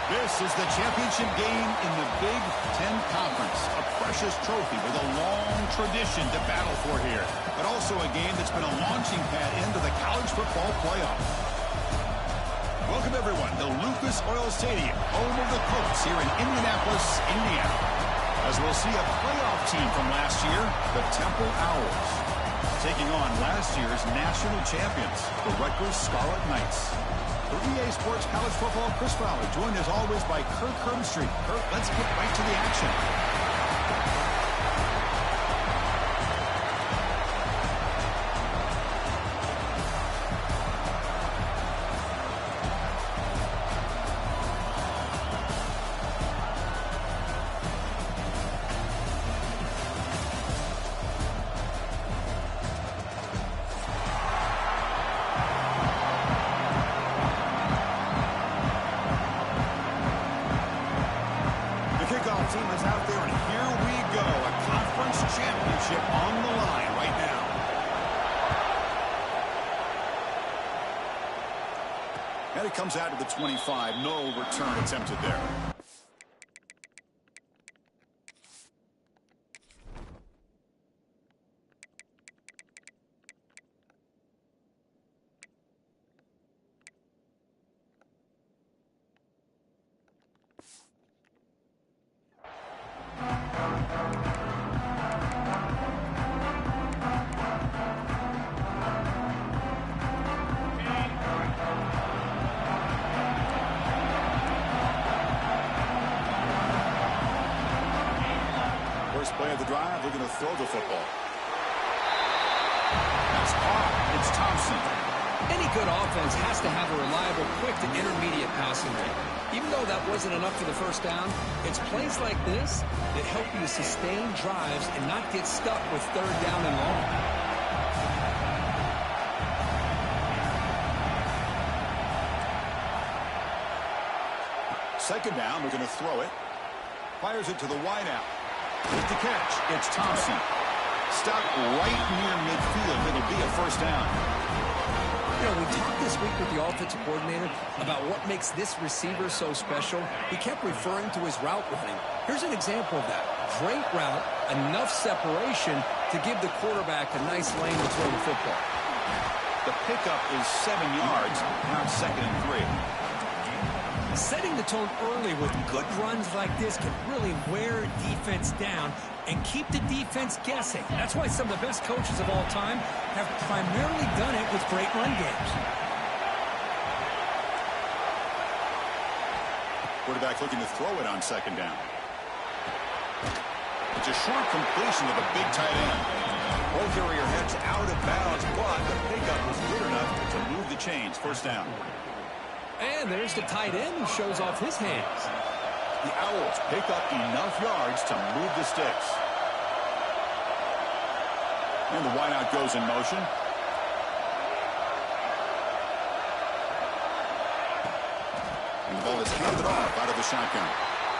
This is the championship game in the Big Ten Conference. A precious trophy with a long tradition to battle for here. But also a game that's been a launching pad into the college football playoff. Welcome, everyone, to Lucas Oil Stadium, home of the Colts here in Indianapolis, Indiana. As we'll see a playoff team from last year, the Temple Owls, taking on last year's national champions, the Rutgers Scarlet Knights. For EA Sports College Football, Chris Fowler, joined as always by Kirk Hermstreet. Kirk, let's get right to the action. Team is out there, and here we go. A conference championship on the line right now. And it comes out to the 25. No return attempted there. First play of the drive, we're going to throw the football. That's caught. It's Thompson. Any good offense has to have a reliable, quick to intermediate passing game. Even though that wasn't enough for the first down, it's plays like this that help you sustain drives and not get stuck with third down and long. Second down, we're going to throw it. Fires it to the wideout. With the catch, it's Thompson. Stopped right near midfield. It'll be a first down. You know, we talked this week with the offensive coordinator about what makes this receiver so special. He kept referring to his route running. Here's an example of that. Great route, enough separation to give the quarterback a nice lane to throw the football. The pickup is 7 yards, now 2nd and 3. Setting the tone early with good runs like this can really wear defense down and keep the defense guessing. That's why some of the best coaches of all time have primarily done it with great run games. Quarterback looking to throw it on second down. It's a short completion of a big tight end. Ball carrier heads out of bounds, but the pickup was good enough to move the chains. First down. And there's the tight end who shows off his hands. The Owls pick up enough yards to move the sticks. And the wideout goes in motion. And the ball is handed off out of the shotgun.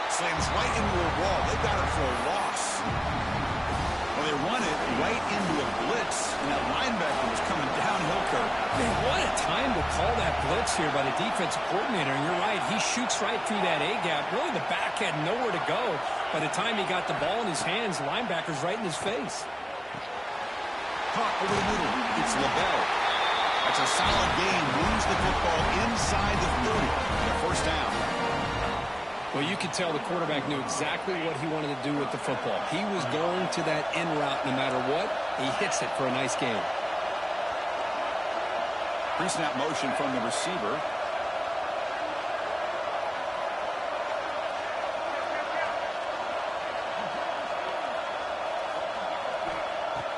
Slams right into a wall. They got it for a loss. Well, they run it right into a blitz, and that linebacker was coming downhill, Kirk. Man, what a time to call that blitz here by the defensive coordinator. And you're right, he shoots right through that A-gap. Really, the back had nowhere to go. By the time he got the ball in his hands, the linebacker's right in his face. Caught over the middle. It's LaBelle. That's a solid gain. Moves the football inside the 30. And a first down. Well, you could tell the quarterback knew exactly what he wanted to do with the football. He was going to that in route no matter what. He hits it for a nice gain. Pre-snap motion from the receiver.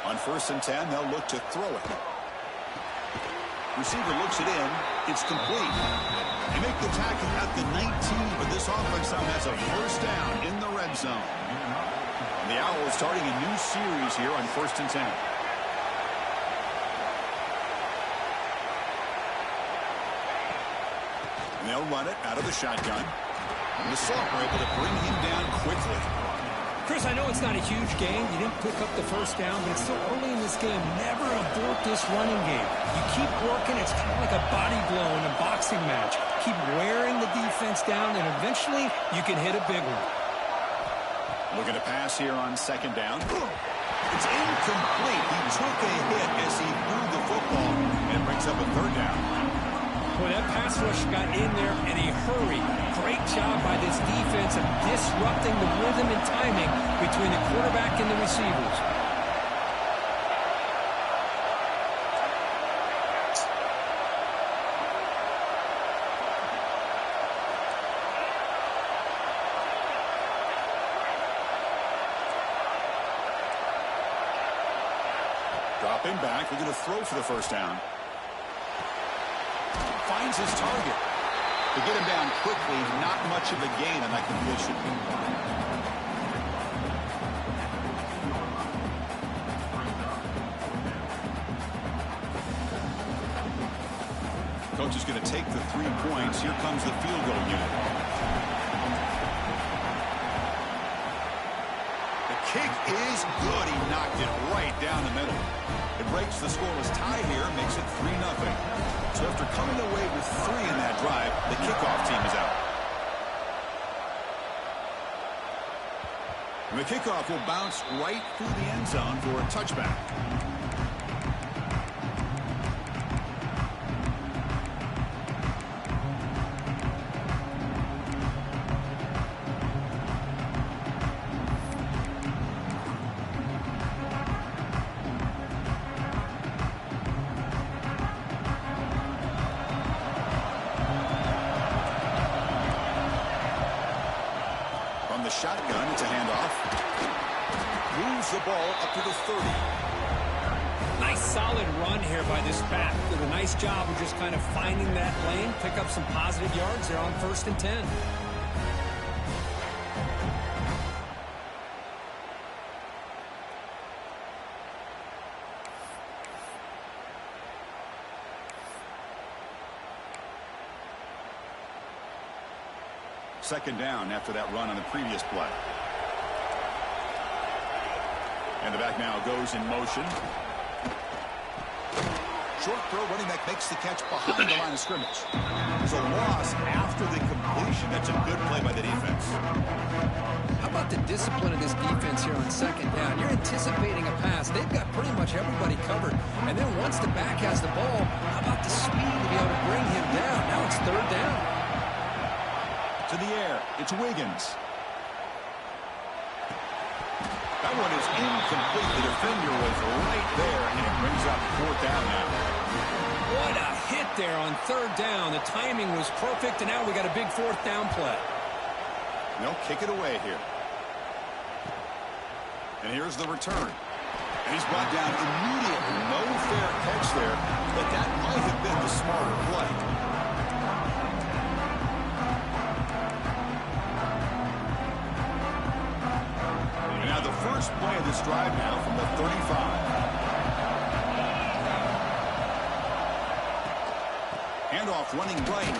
On 1st and 10, they'll look to throw it. Receiver looks it in. It's complete. They make the tackle at the 19, but this offense now has a first down in the red zone. And the Owls starting a new series here on 1st and 10. And they'll run it out of the shotgun. And the Salt were able to bring him down quickly. Chris, I know it's not a huge game. You didn't pick up the first down, but it's still early in this game. Never abort this running game. You keep working. It's kind of like a body blow in a boxing match. keep wearing the defense down, and eventually you can hit a big one. Looking to pass here on second down. It's incomplete. He took a hit as he threw the football, and brings up a third down. Boy, that pass rush got in there in a hurry. Great job by this defense of disrupting the rhythm and timing between the quarterback and the receivers. Dropping back, we're going to throw for the first down. Finds his target. To get him down quickly, not much of a gain on that completion. Coach is going to take the 3 points. Here comes the field goal unit. The kick is good. He knocked it right down the middle. It breaks the scoreless tie here, makes it 3-0. So after coming away with 3 in that drive, the kickoff team is out. And the kickoff will bounce right through the end zone for a touchback. Shotgun, it's a handoff. Moves the ball up to the 30. Nice solid run here by this back. Did a nice job of just kind of finding that lane, pick up some positive yards there on 1st and 10. Second down after that run on the previous play. And the back now goes in motion. Short throw, running back makes the catch behind the line of scrimmage. So loss after the completion. That's a good play by the defense. How about the discipline of this defense here on second down? You're anticipating a pass. They've got pretty much everybody covered. And then once the back has the ball, how about the speed to be able to bring him down? Now it's third down. To the air, it's Wiggins. That one is incomplete. The defender was right there, and it brings up 4th down now. What a hit there on 3rd down. The timing was perfect, and now we got a big 4th down play. They'll kick it away here. And here's the return. And he's brought down immediately. No fair catch there, but that might have been the smarter play. First play of this drive now from the 35. Handoff running right.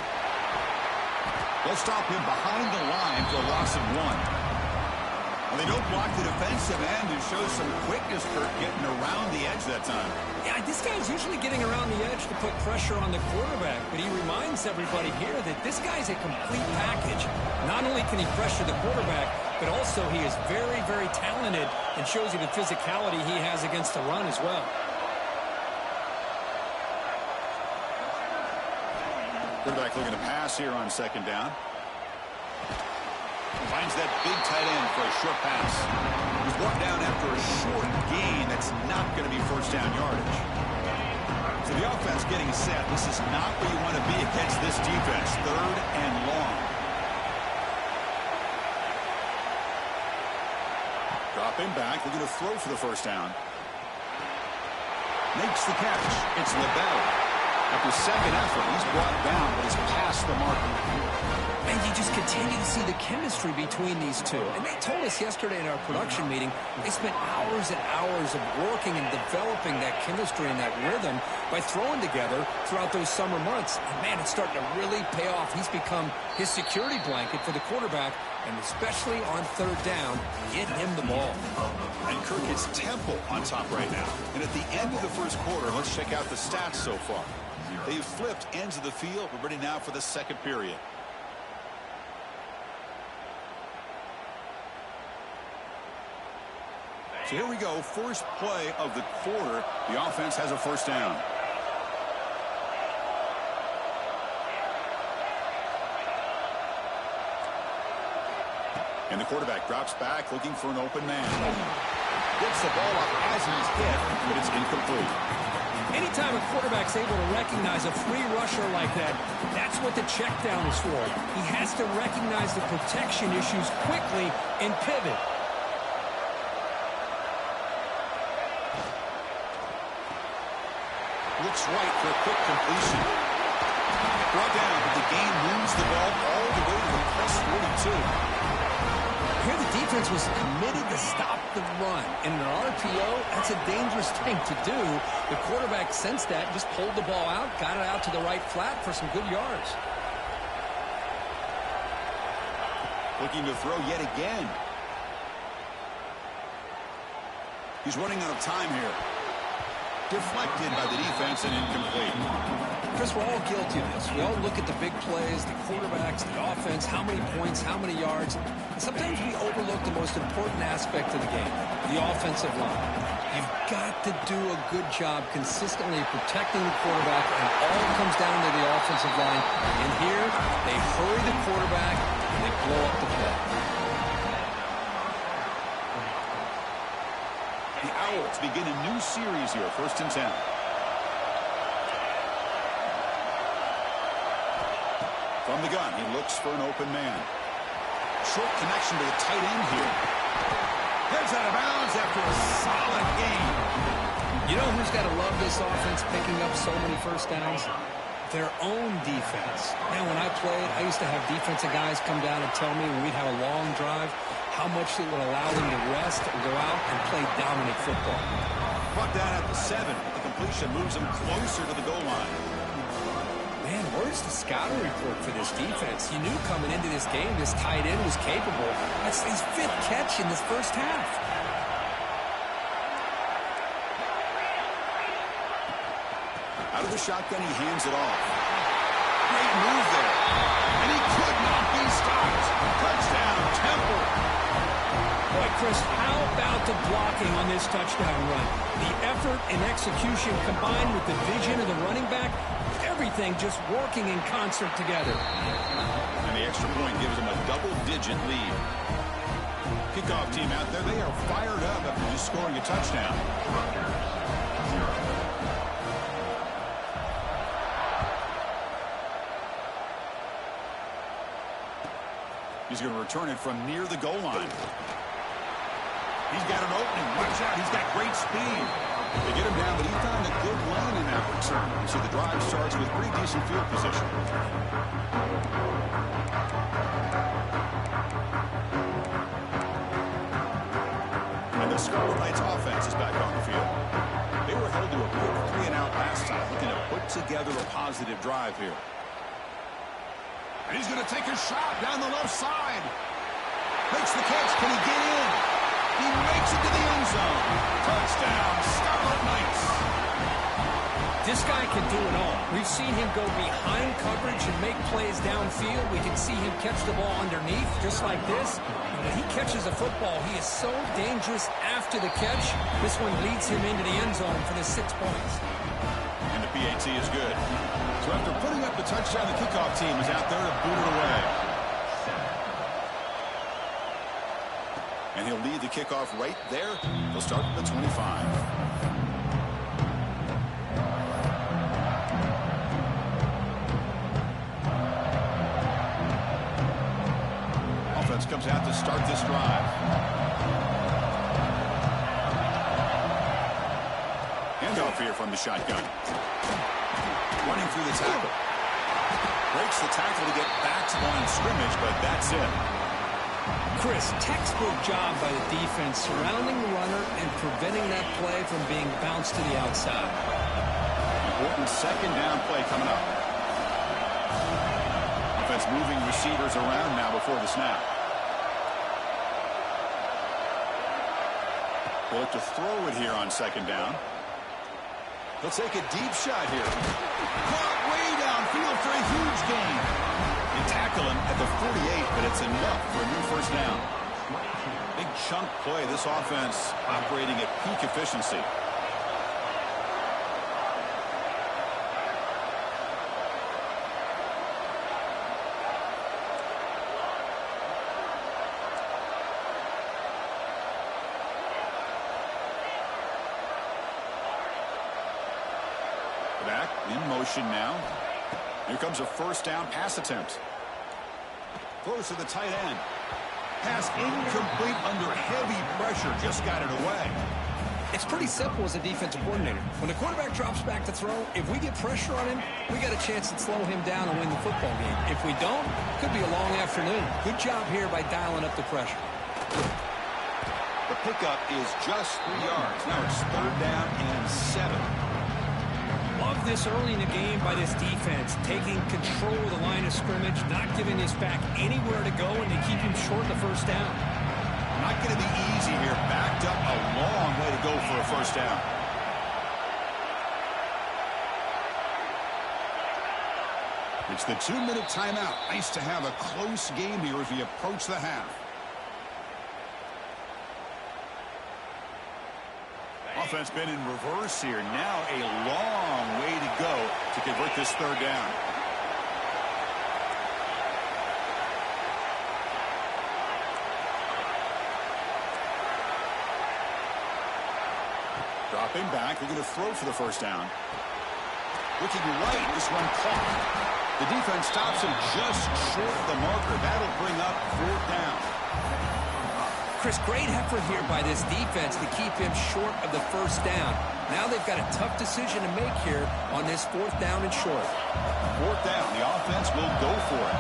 They'll stop him behind the line for a loss of 1. Well, they don't block the defensive end and show some quickness, Kirk, getting around the edge that time. Yeah, this guy's usually getting around the edge to put pressure on the quarterback, but he reminds everybody here that this guy's a complete package. Not only can he pressure the quarterback, but also he is very, very talented and shows you the physicality he has against the run as well. Quarterback looking to pass here on second down. Finds that big tight end for a short pass. He's brought down after a short gain. That's not going to be first down yardage. So the offense getting set. This is not where you want to be against this defense. 3rd and long. Dropping back. They're going to throw for the first down. Makes the catch. It's LaBelle. After second effort, he's brought down, but he's past the marker. And you just continue to see the chemistry between these two. And they told us yesterday in our production meeting, they spent hours and hours of working and developing that chemistry and that rhythm by throwing together throughout those summer months. And, man, it's starting to really pay off. He's become his security blanket for the quarterback, and especially on 3rd down, getting him the ball. And Kirk, it's Temple on top right now. And at the end of the first quarter, let's check out the stats so far. They've flipped ends of the field. We're ready now for the second period. So here we go. First play of the quarter. The offense has a first down. And the quarterback drops back looking for an open man. Gets the ball up as he's hit, but it's incomplete. Anytime a quarterback's able to recognize a free rusher like that, that's what the check down is for. He has to recognize the protection issues quickly and pivot. Looks right for a quick completion. Brought down, but the game moves the ball all the way to the plus 42. Here the defense was committed to stop the run. In an RPO, that's a dangerous thing to do. The quarterback sensed that, just pulled the ball out, got it out to the right flat for some good yards. Looking to throw yet again. He's running out of time here. Deflected by the defense and incomplete. Chris, we're all guilty of this. We all look at the big plays, the quarterbacks, the offense, how many points, how many yards. And sometimes we overlook the most important aspect of the game, the offensive line. You've got to do a good job consistently protecting the quarterback, and all comes down to the offensive line. And here, they hurry the quarterback, and they blow up the play. The Owls begin a new series here, 1st and 10. From the gun, he looks for an open man. Short connection to the tight end here. Heads out of bounds after a solid game. You know who's got to love this offense picking up so many first downs? Their own defense. Man, when I played, I used to have defensive guys come down and tell me when we'd have a long drive how much it would allow them to rest and go out and play dominant football. Brought down at the 7. The completion moves them closer to the goal line. Man, where's the scouting report for this defense? You knew coming into this game this tight end was capable. That's his 5th catch in this first half. Out of the shotgun, he hands it off. Great move there. And he could not be stopped. Touchdown, Temple. Boy, Chris, how about the blocking on this touchdown run? The effort and execution combined with the vision of the running back, everything just working in concert together. And the extra point gives them a double-digit lead. Kickoff team out there, they are fired up after just scoring a touchdown. He's going to return it from near the goal line. He's got an opening. Watch out. He's got great speed. They get him down, but he found a good lane in that return. So the drive starts with pretty decent field position. And the Scarlet Knights offense is back on the field. They were held to a quick 3-and-out last time, looking to put together a positive drive here. And he's going to take a shot down the left side. Makes the catch. Can he get in? He makes it to the end zone. Touchdown, Scarlet Knights. This guy can do it all. We've seen him go behind coverage and make plays downfield. We can see him catch the ball underneath, just like this. When he catches a football, he is so dangerous after the catch. This one leads him into the end zone for the 6 points. And the PAT is good. So after putting up the touchdown, the kickoff team is out there to boot it away. And he'll lead the kickoff right there. He'll start at the 25. Offense comes out to start this drive. Handoff here from the shotgun. Running through the tackle. Breaks the tackle to get back to the line of scrimmage, but that's it. Chris, textbook job by the defense surrounding the runner and preventing that play from being bounced to the outside. Important 2nd down play coming up. Offense moving receivers around now before the snap. They look to throw it here on 2nd down. He'll take a deep shot here. Caught way downfield for a huge gain. They tackle him at the 48, but it's enough for a new first down. Big chunk play. This offense operating at peak efficiency. Back in motion now. Here comes a first down pass attempt. Throws to the tight end. Pass incomplete under heavy pressure. Just got it away. It's pretty simple as a defensive coordinator. When the quarterback drops back to throw, if we get pressure on him, we got a chance to slow him down and win the football game. If we don't, it could be a long afternoon. Good job here by dialing up the pressure. The pickup is just 3 yards. Now it's third down and 7. Love this early in the game by this defense, taking control of the line of scrimmage, not giving this back anywhere to go, and they keep him short the first down. Not going to be easy here. Backed up a long way to go for a first down. It's the 2-minute timeout. Nice to have a close game here as we approach the half. Offense been in reverse here. Now a long way to go to convert this third down. Dropping back. They're going to throw for the first down. Looking right. This one caught. The defense stops him just short of the marker. That'll bring up fourth down. Chris, great effort here by this defense to keep him short of the first down. Now they've got a tough decision to make here on this fourth down and short. Fourth down. The offense will go for it.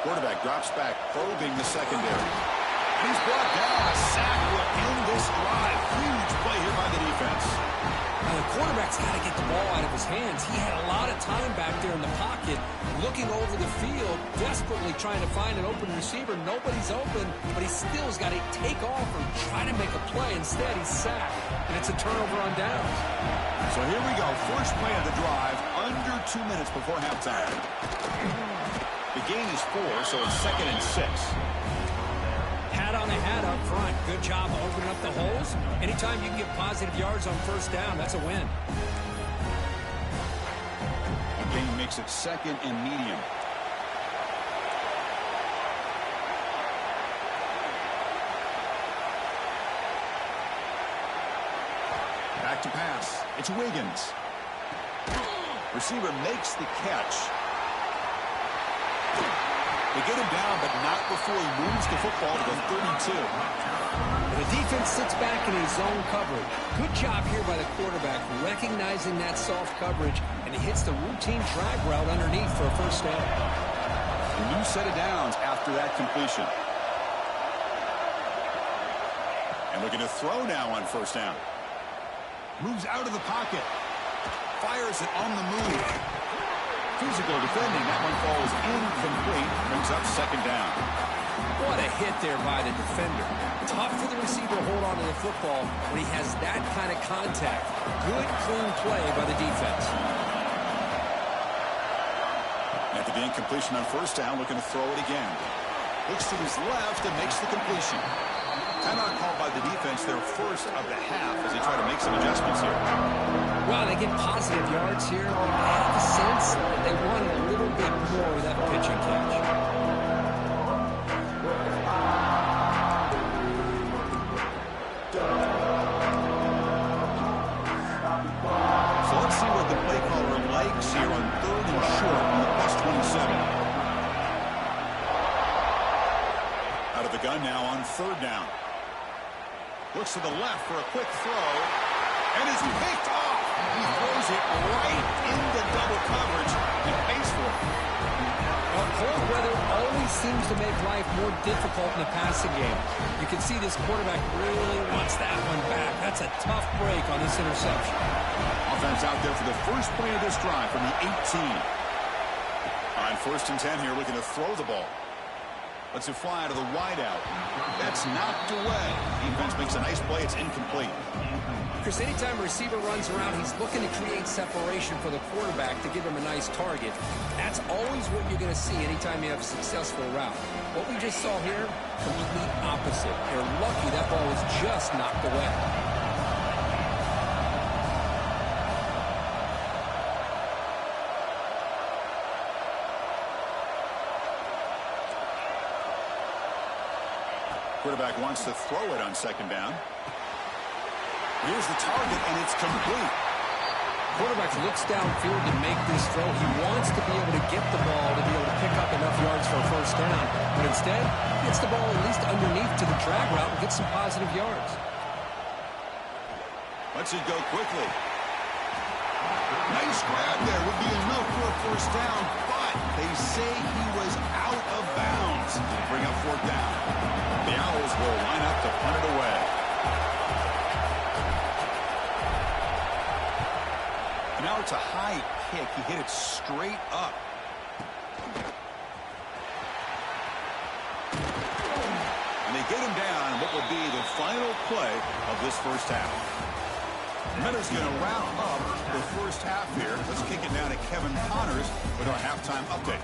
Quarterback drops back, probing the secondary. He's brought down. A sack will end this drive. Huge play here by the defense. Now the quarterback's got to get the ball out of his hands. He had a lot of time back there in the pocket, looking over the field, desperately trying to find an open receiver. Nobody's open, but he still has got to take off or try to make a play. Instead, he's sacked, and it's a turnover on downs. So here we go. First play of the drive, under 2 minutes before halftime. The gain is 4, so it's 2nd and 6. Hat on a hat up front. Good job opening up the holes. Anytime you can get positive yards on first down, that's a win. The gain makes it 2nd and medium. Back to pass. It's Wiggins. Receiver makes the catch. They get him down, but not before he moves the football to the 32. The defense sits back in his zone coverage. Good job here by the quarterback, recognizing that soft coverage, and he hits the routine drag route underneath for a first down. A new set of downs after that completion. And looking to throw now on first down. Moves out of the pocket. Fires it on the move. Physical defending. That one falls incomplete. Brings up 2nd down. What a hit there by the defender. Tough for the receiver to hold on to the football when he has that kind of contact. Good, clean play by the defense. After the incompletion on first down, looking to throw it again. Looks to his left and makes the completion. Timeout called by the defense, their first of the half, as they try to make some adjustments here. Well, they get positive yards here. I have the sense that they wanted a little bit more with that pitching catch. So let's see what the play caller likes here on 3rd and short on the +27. Out of the gun now on 3rd down. Looks to the left for a quick throw, and is picked off. He throws it right into double coverage and pays for it. Well, cold weather always seems to to make life more difficult in the passing game. You can see this quarterback really wants that one back. That's a tough break on this interception. Offense out there for the first play of this drive from the 18. All right, 1st and 10 here, looking to throw the ball. Lets it fly to the wideout. That's knocked away. Defense makes a nice play. It's incomplete. Chris, anytime a receiver runs around, he's looking to create separation for the quarterback to give him a nice target. That's always what you're going to see anytime you have a successful route. What we just saw here, complete opposite. They're lucky that ball was just knocked away. Quarterback wants to throw it on 2nd down. Here's the target, and it's complete. Quarterback looks downfield to make this throw. He wants to be able to get the ball to be able to pick up enough yards for a 1st down. But instead, he gets the ball at least underneath to the drag route and gets some positive yards. Lets it go quickly. Nice grab there. Would be enough for a 1st down, but they say he was out of bounds. Bring up 4th down. The Owls will line up to punt it away. And now it's a high kick. He hit it straight up. And they get him down what will be the final play of this 1st half. Miller's going to wrap up the 1st half here. Let's kick it down to Kevin Connors with our halftime update.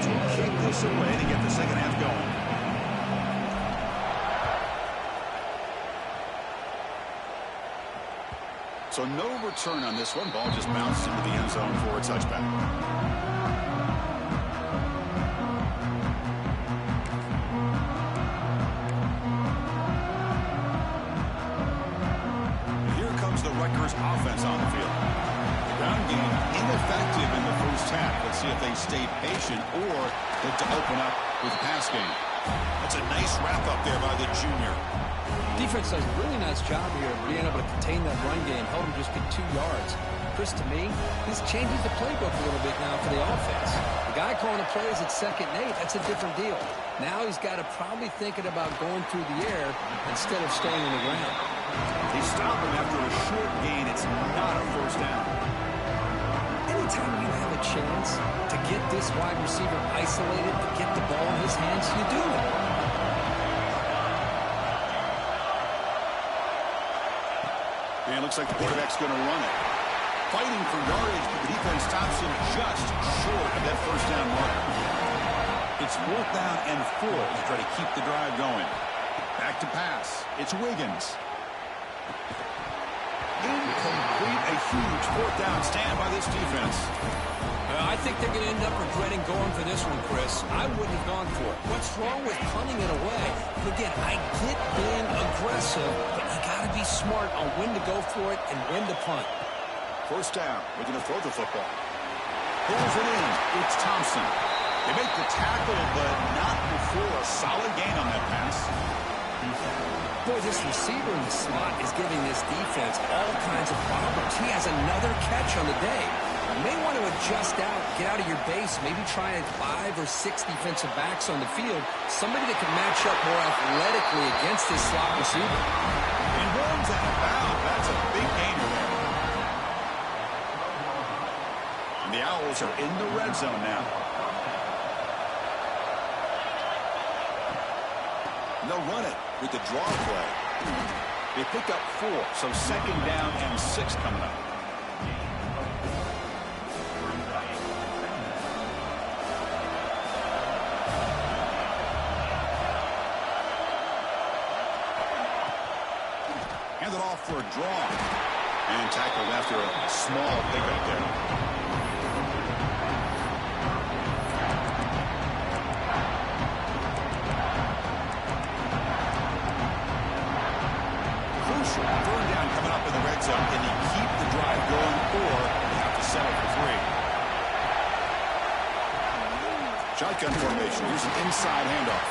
To kick this away to get the 2nd half going. So no return on this one. Ball just bounced into the end zone for a touchback. And here comes the Rutgers offense on the field. Ground game ineffective in the 1st half. Let's see if they stay patient or look to open up with the pass game. That's a nice wrap up there by the junior. Defense does a really nice job here of being able to contain that run game, held him just get 2 yards. Chris, to me, this changes the playbook a little bit now for the offense. The guy calling the plays at 2nd and 8, that's a different deal. Now he's got to probably thinking about going through the air instead of staying on the ground. They stop him after a short gain. It's not a 1st down. Anytime you have a chance to get this wide receiver isolated, to get the ball in his hands, you do it. And it looks like the quarterback's going to run it. Fighting for yardage, but the defense stops him just short of that 1st down mark. It's 4th down and 4 to try to keep the drive going. Back to pass. It's Wiggins. Incomplete. A huge 4th down stand by this defense. I think they're going to end up regretting going for this one, Chris. I wouldn't have gone for it. What's wrong with punting it away? Again, I get being aggressive, but you got to be smart on when to go for it and when to punt. 1st down. We're going to throw the football. Pulls it in. It's Thompson. They make the tackle, but not before a solid gain on that pass. Boy, this receiver in the slot is giving this defense all kinds of problems. He has another catch on the day. You may want to adjust out, get out of your base, maybe try 5 or 6 defensive backs on the field, somebody that can match up more athletically against this slot receiver. And runs out of bounds. That's a big gainer there. And the Owls are in the red zone now. And they'll run it with the draw play. They pick up 4, so 2nd down and 6 coming up. Hand it off for a draw. And tackled after a small pickup there. Third down coming up in the red zone. Can you keep the drive going, or you have to settle for 3? Shotgun formation. Here's an inside handoff.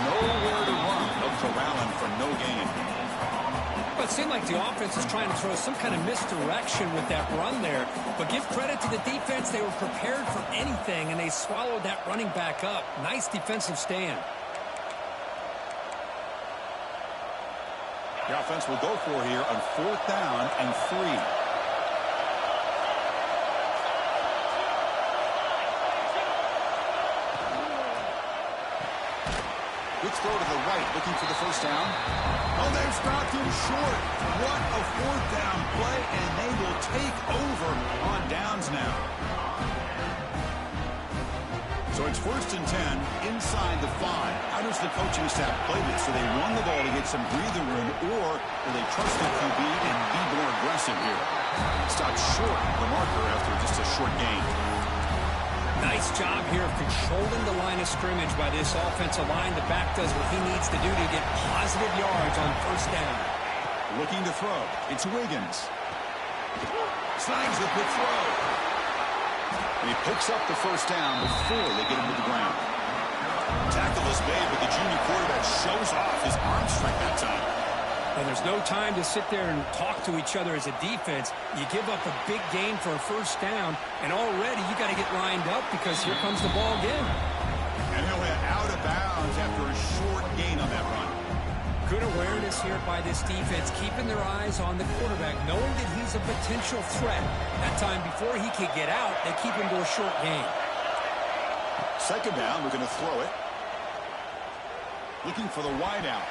Nowhere to run. No corralling for no gain. But it seemed like the offense is trying to throw some kind of misdirection with that run there. But give credit to the defense. They were prepared for anything, and they swallowed that running back up. Nice defensive stand. The offense will go for here on 4th down and 3. Quick throw to the right, looking for the first down. Oh, they've stopped him short. What a 4th down play, and they will take over on downs now. So it's 1st and 10 inside the 5. How does the coaching staff play this? Do they run the ball to get some breathing room, or will they trust the QB and be more aggressive here? Stopped short of the marker after just a short gain. Nice job here of controlling the line of scrimmage by this offensive line. The back does what he needs to do to get positive yards on 1st down. Looking to throw. It's Wiggins. Snags the quick throw. And he picks up the 1st down before they get him to the ground. Tackle is made, but the junior quarterback shows off his arm strength that time. And there's no time to sit there and talk to each other as a defense. You give up a big gain for a 1st down, and already you got to get lined up because here comes the ball again. And he'll head out of bounds after a short gain on that run. Good awareness here by this defense, keeping their eyes on the quarterback, knowing that he's a potential threat. That time before he could get out, they keep him to a short gain. 2nd down, we're going to throw it. Looking for the wide out.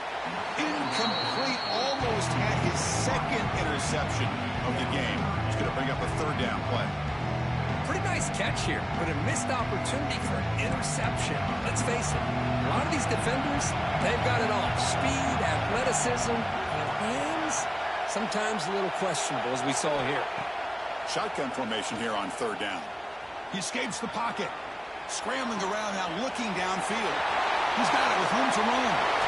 Incomplete, almost had his 2nd interception of the game. He's going to bring up a 3rd down play. Pretty nice catch here, but a missed opportunity for an interception. Let's face it, a lot of these defenders, they've got it all. Speed, athleticism, and hands, sometimes a little questionable, as we saw here. Shotgun formation here on 3rd down. He escapes the pocket. Scrambling around now, looking downfield. He's got it with room to run.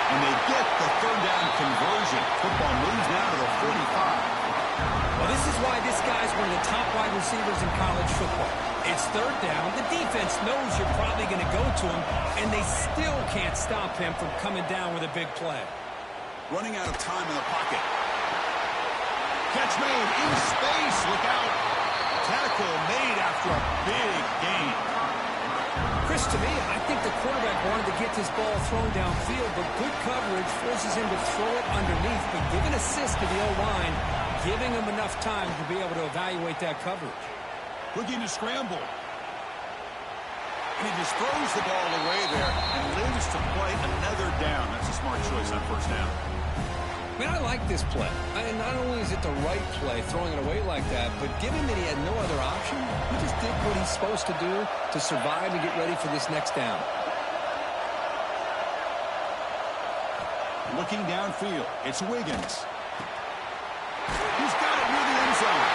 And they get the 3rd down conversion. Football moves now to the 45. Well, this is why this guy's one of the top wide receivers in college football. It's 3rd down. The defense knows you're probably going to go to him, and they still can't stop him from coming down with a big play. Running out of time in the pocket. Catch made in space. Look out. Tackle made after a big gain. Chris, to me, I think the quarterback wanted to get this ball thrown downfield, but good coverage forces him to throw it underneath. But give an assist to the O-line, giving him enough time to be able to evaluate that coverage. Looking to scramble. And he just throws the ball away there and lives to play another down. That's a smart choice on 1st down. I mean, I like this play. And not only is it the right play, throwing it away like that, but given that he had no other option, he just did what he's supposed to do to survive and get ready for this next down. Looking downfield, it's Wiggins. He's got it near the end zone.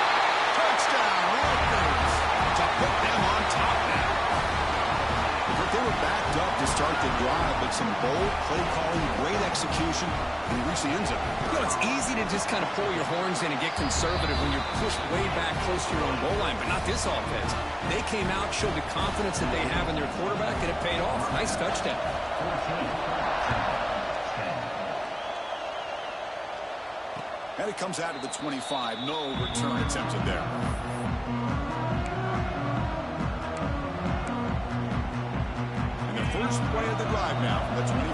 Touchdown, Rutgers, to put them on top now. But they were backed up to start the drive, but some bold play calling, great execution, and he reached the end zone. You know, it's easy to just kind of pull your horns in and get conservative when you're pushed way back close to your own goal line, but not this offense. They came out, showed the confidence that they have in their quarterback, and it paid off. Nice touchdown. And it comes out of the 25. No return attempted there. And the first play of the drive now from the 25.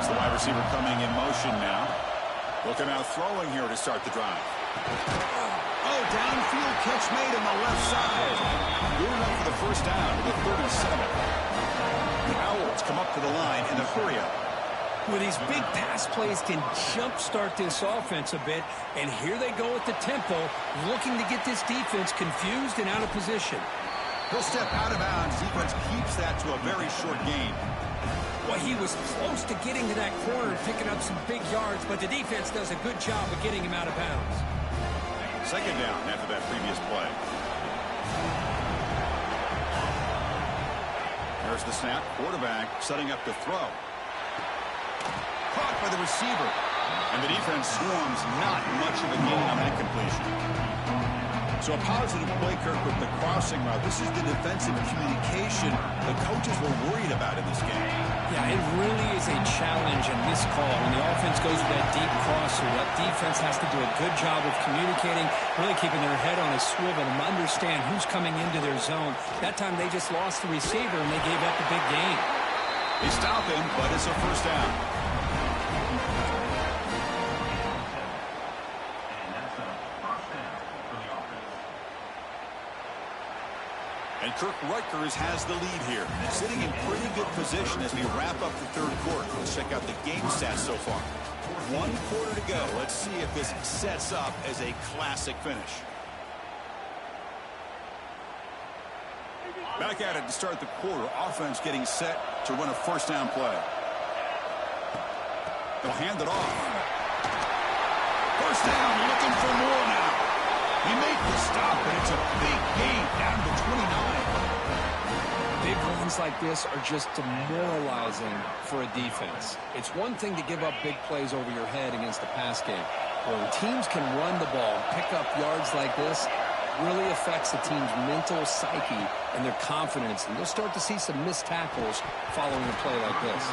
It's the wide receiver coming in motion now. Looking out throwing here to start the drive. Oh, downfield catch made on the left side. Good enough for the 1st down to the 37. The Owls come up to the line in a hurry-up. Well, these big pass plays can jumpstart this offense a bit, and here they go at the tempo, looking to get this defense confused and out of position. He'll step out of bounds. Defense keeps that to a very short gain. Well, he was close to getting to that corner and picking up some big yards, but the defense does a good job of getting him out of bounds. 2nd down after that previous play. There's the snap. Quarterback setting up to throw. Caught by the receiver. And the defense swarms, not much of a gain on that completion. So a positive play, Kirk, with the crossing route. This is the defensive communication the coaches were worried about in this game. Yeah, it really is a challenge in this call. When the offense goes with that deep crosser, that defense has to do a good job of communicating, really keeping their head on a swivel and understand who's coming into their zone. That time they just lost the receiver and they gave up a big gain. They stop him, but it's a first down. And Kirk Rutgers has the lead here, sitting in pretty good position as we wrap up the third quarter. Let's check out the game stats so far. 1 quarter to go. Let's see if this sets up as a classic finish. Back at it to start the quarter. Offense getting set to run a first down play. They'll hand it off. First down, looking for more now. He made the stop, and it's a big gain down to 29. Big runs like this are just demoralizing for a defense. It's one thing to give up big plays over your head against the pass game. But when teams can run the ball and pick up yards like this, it really affects the team's mental psyche and their confidence. And you'll start to see some missed tackles following a play like this.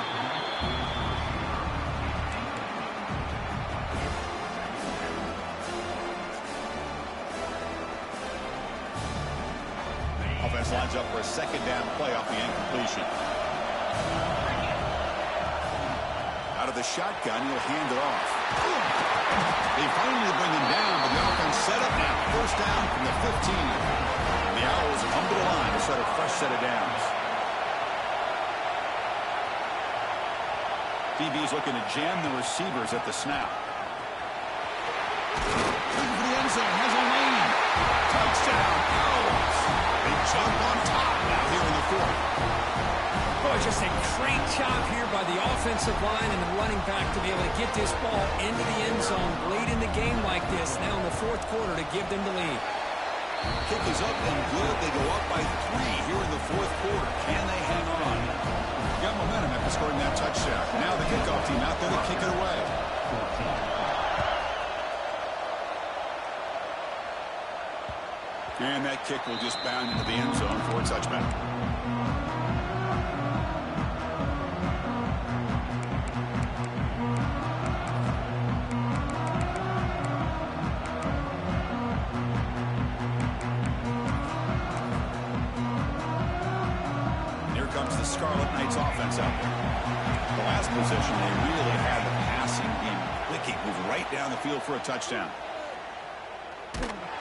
Offense lines up for a second down play off the incompletion. Out of the shotgun, he'll hand it off. They finally bring him down, but the offense set up now. First down from the 15. And the Owls come to the line to set a fresh set of downs. DB's looking to jam the receivers at the snap. Looking for the end zone, has a lane. Touchdown, Owls. They jump on top now here in the fourth. Boy, just a great job here by the offensive line and the running back to be able to get this ball into the end zone late in the game like this, now in the fourth quarter, to give them the lead. Kick is up and good. They go up by 3 here in the fourth quarter. Can they hang on? Got momentum after scoring that touchdown. Now the kickoff team out there to kick it away. And that kick will just bound into the end zone for a touchback. Here comes the Scarlet Knights offense out there. The last possession, they really had the passing game clicking, move right down the field for a touchdown.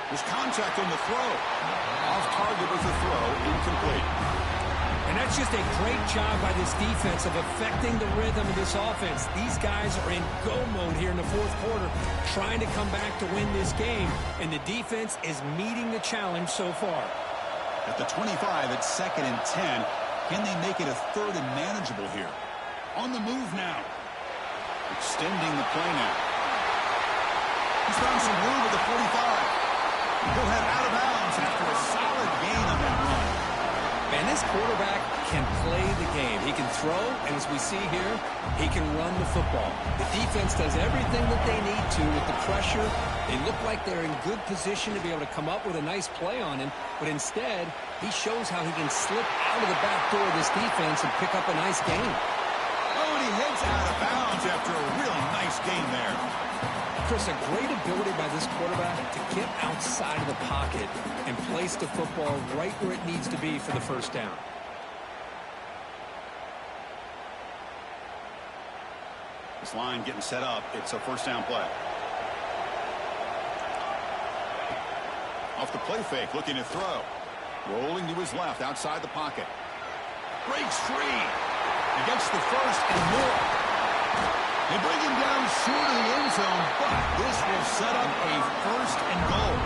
There's contact on the throw. Off target with the throw, incomplete. And that's just a great job by this defense of affecting the rhythm of this offense. These guys are in go mode here in the fourth quarter, trying to come back to win this game. And the defense is meeting the challenge so far. At the 25, it's 2nd and 10. Can they make it a 3rd and manageable here? On the move now. Extending the play now. He's found some room at the 45. He'll head out of bounds after a solid gain on that run. And this quarterback can play the game. He can throw, and as we see here, he can run the football. The defense does everything that they need to with the pressure. They look like they're in good position to be able to come up with a nice play on him, but instead, he shows how he can slip out of the back door of this defense and pick up a nice gain. Oh, and he heads out of bounds after a really nice gain there. Chris, a great ability by this quarterback to get outside of the pocket and place the football right where it needs to be for the first down. This line getting set up. It's a first down play. Off the play fake, looking to throw. Rolling to his left, outside the pocket. Breaks free. He gets the first and more. They bring him down short of the end zone, but this will set up a 1st and goal.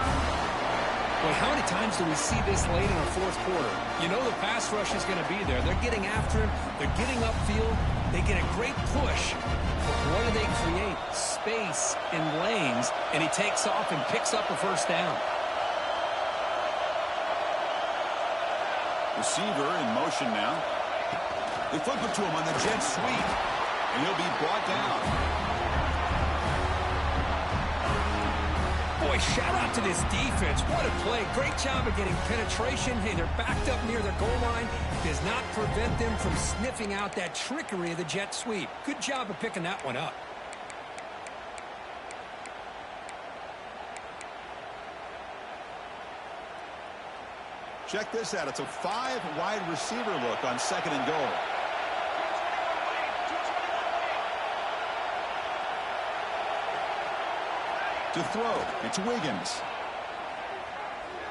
Well, how many times do we see this late in the fourth quarter? You know the pass rush is going to be there. They're getting after him. They're getting upfield. They get a great push. But what do they create? Space in lanes, and he takes off and picks up a first down. Receiver in motion now. They flip it to him on the jet sweep. And he'll be brought down. Boy, shout out to this defense. What a play. Great job of getting penetration. Hey, they're backed up near their goal line. Does not prevent them from sniffing out that trickery of the jet sweep. Good job of picking that one up. Check this out. It's a 5-wide receiver look on 2nd and goal. To throw, it's Wiggins.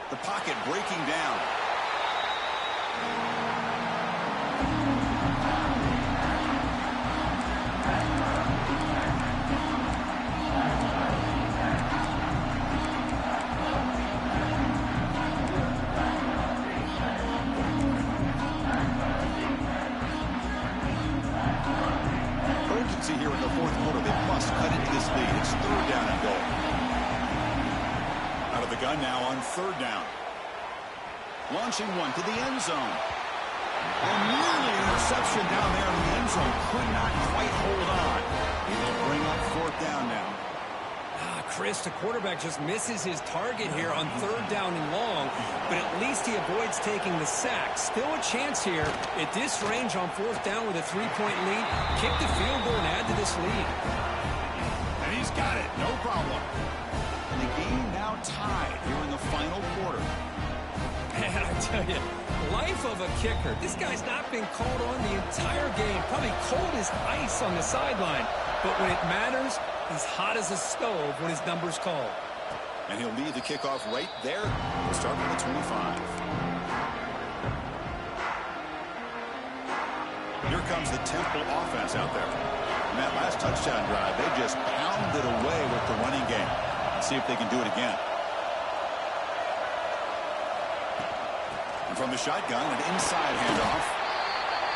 The pocket breaking down. Urgency here in the 4th quarter. They must cut into this lead. It's 3rd down and goal. Out of the gun now on 3rd down. Launching one to the end zone. And nearly an interception down there in the end zone. Could not quite hold on. He'll bring up 4th down now. Chris, the quarterback just misses his target here on 3rd down and long, but at least he avoids taking the sack. Still a chance here at this range on 4th down with a 3-point lead. Kick the field goal and add to this lead. And he's got it. No problem. And the game now tied here in the final quarter. Man, I tell you, life of a kicker. This guy's not been called on the entire game. Probably cold as ice on the sideline. But when it matters, he's hot as a stove when his number's called. And he'll lead the kickoff right there. We'll start with the 25. Here comes the Temple offense out there. In that last touchdown drive, they just pounded away with the running game. Let's see if they can do it again. And from the shotgun, an inside handoff.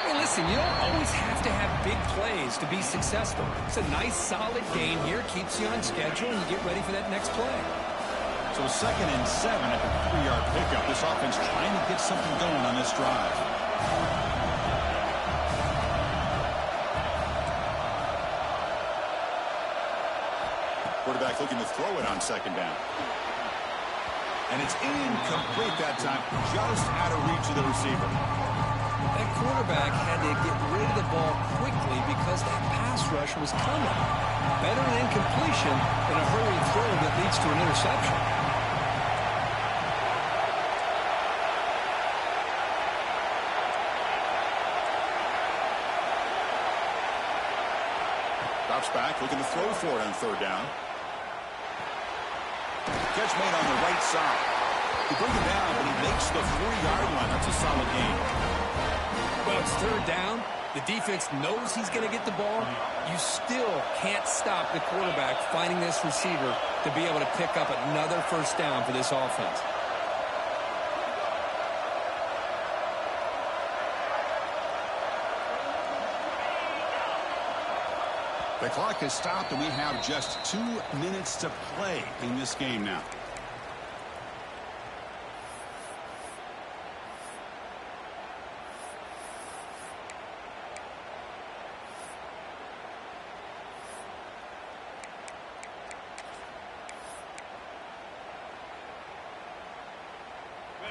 Well, listen, you don't always have to have big plays to be successful. It's a nice, solid gain here. Keeps you on schedule, and you get ready for that next play. So 2nd and 7 at the 3-yard pickup. This offense trying to get something going on this drive. Quarterback looking to throw it on 2nd down. And it's incomplete that time. Just out of reach of the receiver. That quarterback had to get rid of the ball quickly because that pass rush was coming. Better an incompletion than a hurried throw that leads to an interception. Drops back, looking to throw for it on 3rd down. Catch made on the right side. He brings it down, but he makes the 3-yard line. That's a solid gain. Well, it's 3rd down. The defense knows he's going to get the ball. You still can't stop the quarterback finding this receiver to be able to pick up another 1st down for this offense. The clock has stopped, and we have just 2 minutes to play in this game now.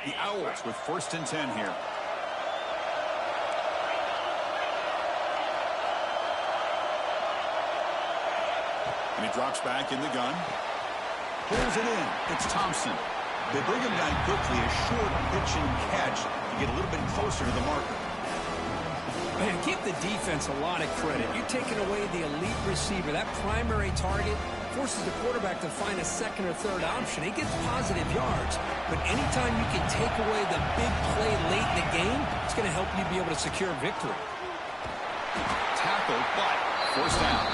The Owls with 1st and 10 here. And he drops back in the gun. Pulls it in. It's Thompson. They bring him down quickly. A short pitch and catch to get a little bit closer to the marker. Man, give the defense a lot of credit. You're taking away the elite receiver. That primary target forces the quarterback to find a 2nd or 3rd option. He gets positive yards. But anytime you can take away the big play late in the game, it's going to help you be able to secure victory. Tackle, but 1st down.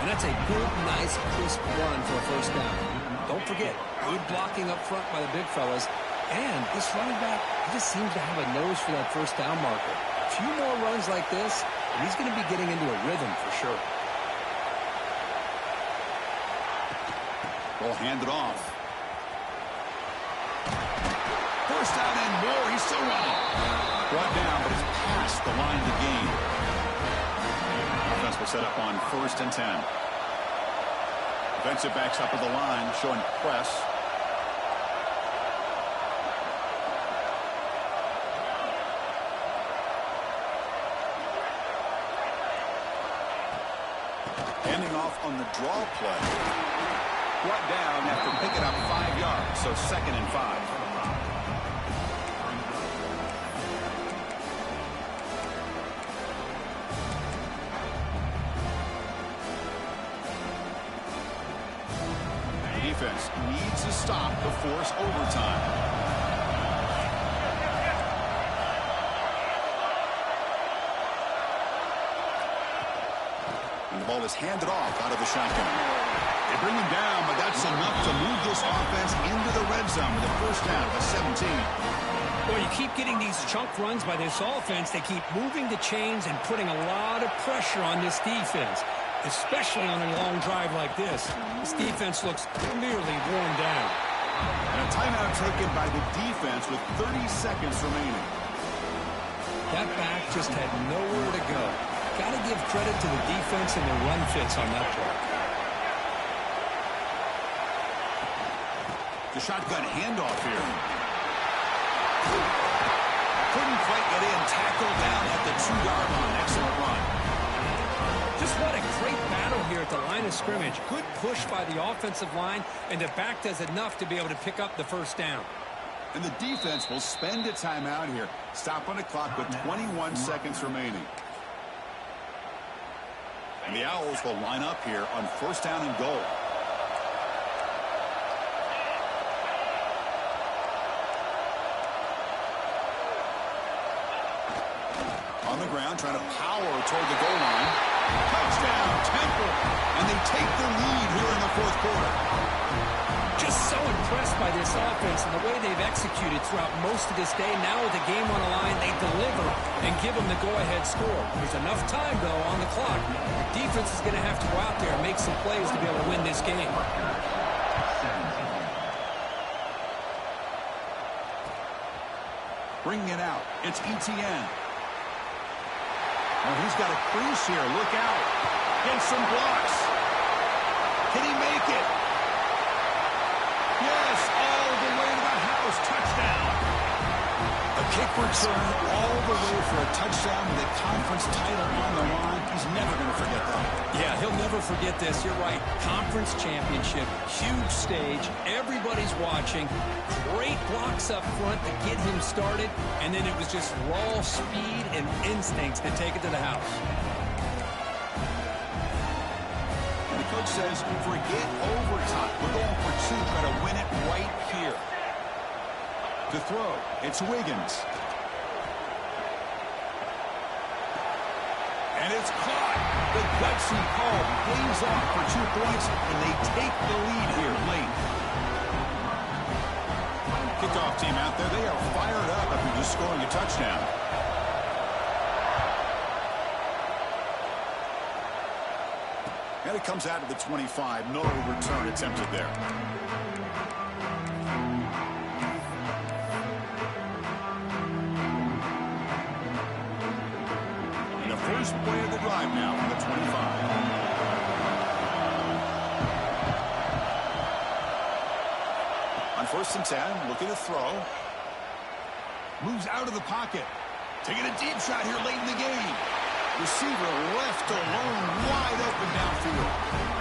And that's a good, nice, crisp run for a 1st down. Don't forget, good blocking up front by the big fellas. And this running back, he just seems to have a nose for that 1st down marker. A few more runs like this, and he's going to be getting into a rhythm for sure. Ball handed off. 1st down and more. He's still running. Brought down, but it's past the line to gain. Offense will set up on 1st and 10. Defensive backs up at the line, showing press. Handing off on the draw play. Brought down after picking up 5 yards, so 2nd and 5. Defense needs a stop to force overtime. And the ball is handed off out of the shotgun. They bring him down, but that's enough to move this offense into the red zone with a first down at the 17. Well, you keep getting these chunk runs by this offense. They keep moving the chains and putting a lot of pressure on this defense, especially on a long drive like this. This defense looks clearly worn down. And a timeout taken by the defense with 30 seconds remaining. That back just had nowhere to go. Got to give credit to the defense and their run fits on that play. The shotgun handoff here. Couldn't quite get in. Tackled down at the 2-yard line. Excellent run. Just what a great battle here at the line of scrimmage. Good push by the offensive line, and the back does enough to be able to pick up the first down. And the defense will spend a timeout here. Stop on the clock with 21 seconds remaining. And the Owls will line up here on first down and goal. On the ground, trying to power toward the goal line. Touchdown, Temple. And they take the lead here in the fourth quarter. Just so impressed by this offense and the way they've executed throughout most of this day. Now with the game on the line, they deliver and give them the go-ahead score. There's enough time, though, on the clock. The defense is going to have to go out there and make some plays to be able to win this game. Bringing it out. It's ETN. Oh, he's got a crease here. Look out. Gets some blocks. Can he make it? Yes, all the way to the house. Touchdown. A kick return all the way for a touchdown with a conference title on the line. He's never going to forget that. Yeah, he'll never forget this. You're right. Conference championship, huge stage. Everybody's watching. Great blocks up front to get him started. And then it was just raw speed and instincts to take it to the house. And the coach says, forget overtime. We're going for 2. Try to win it right here. To throw, it's Wiggins. And it's caught. The gutsy call pays off for 2 points, and they take the lead here late. Kickoff team out there, they are fired up after just scoring a touchdown. And it comes out to the 25. No return attempted there. First play of the drive now on the 25. On 1st and 10, looking to throw. Moves out of the pocket. Taking a deep shot here late in the game. Receiver left alone, wide open downfield.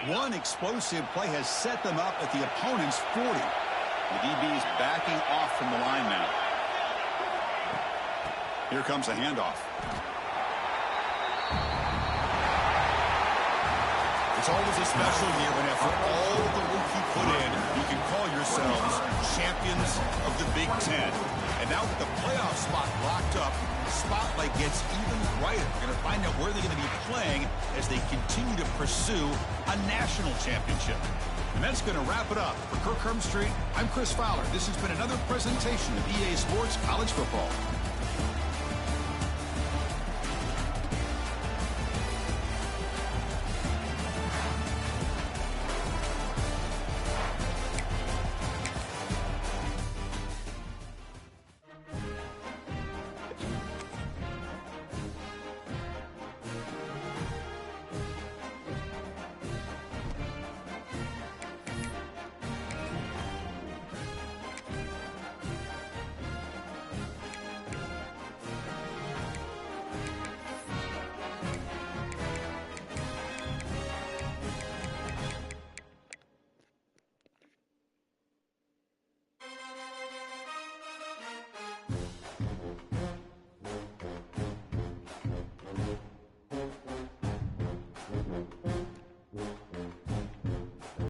One explosive play has set them up at the opponent's 40. The DB is backing off from the line now. Here comes a handoff. It's always a special year when after all the work you put in, you can call yourselves champions of the Big Ten. And now with the playoff spot locked up, the spotlight gets even brighter. We're going to find out where they're going to be playing as they continue to pursue a national championship. And that's going to wrap it up. For Kirk Hermstreet, I'm Chris Fowler. This has been another presentation of EA Sports College Football.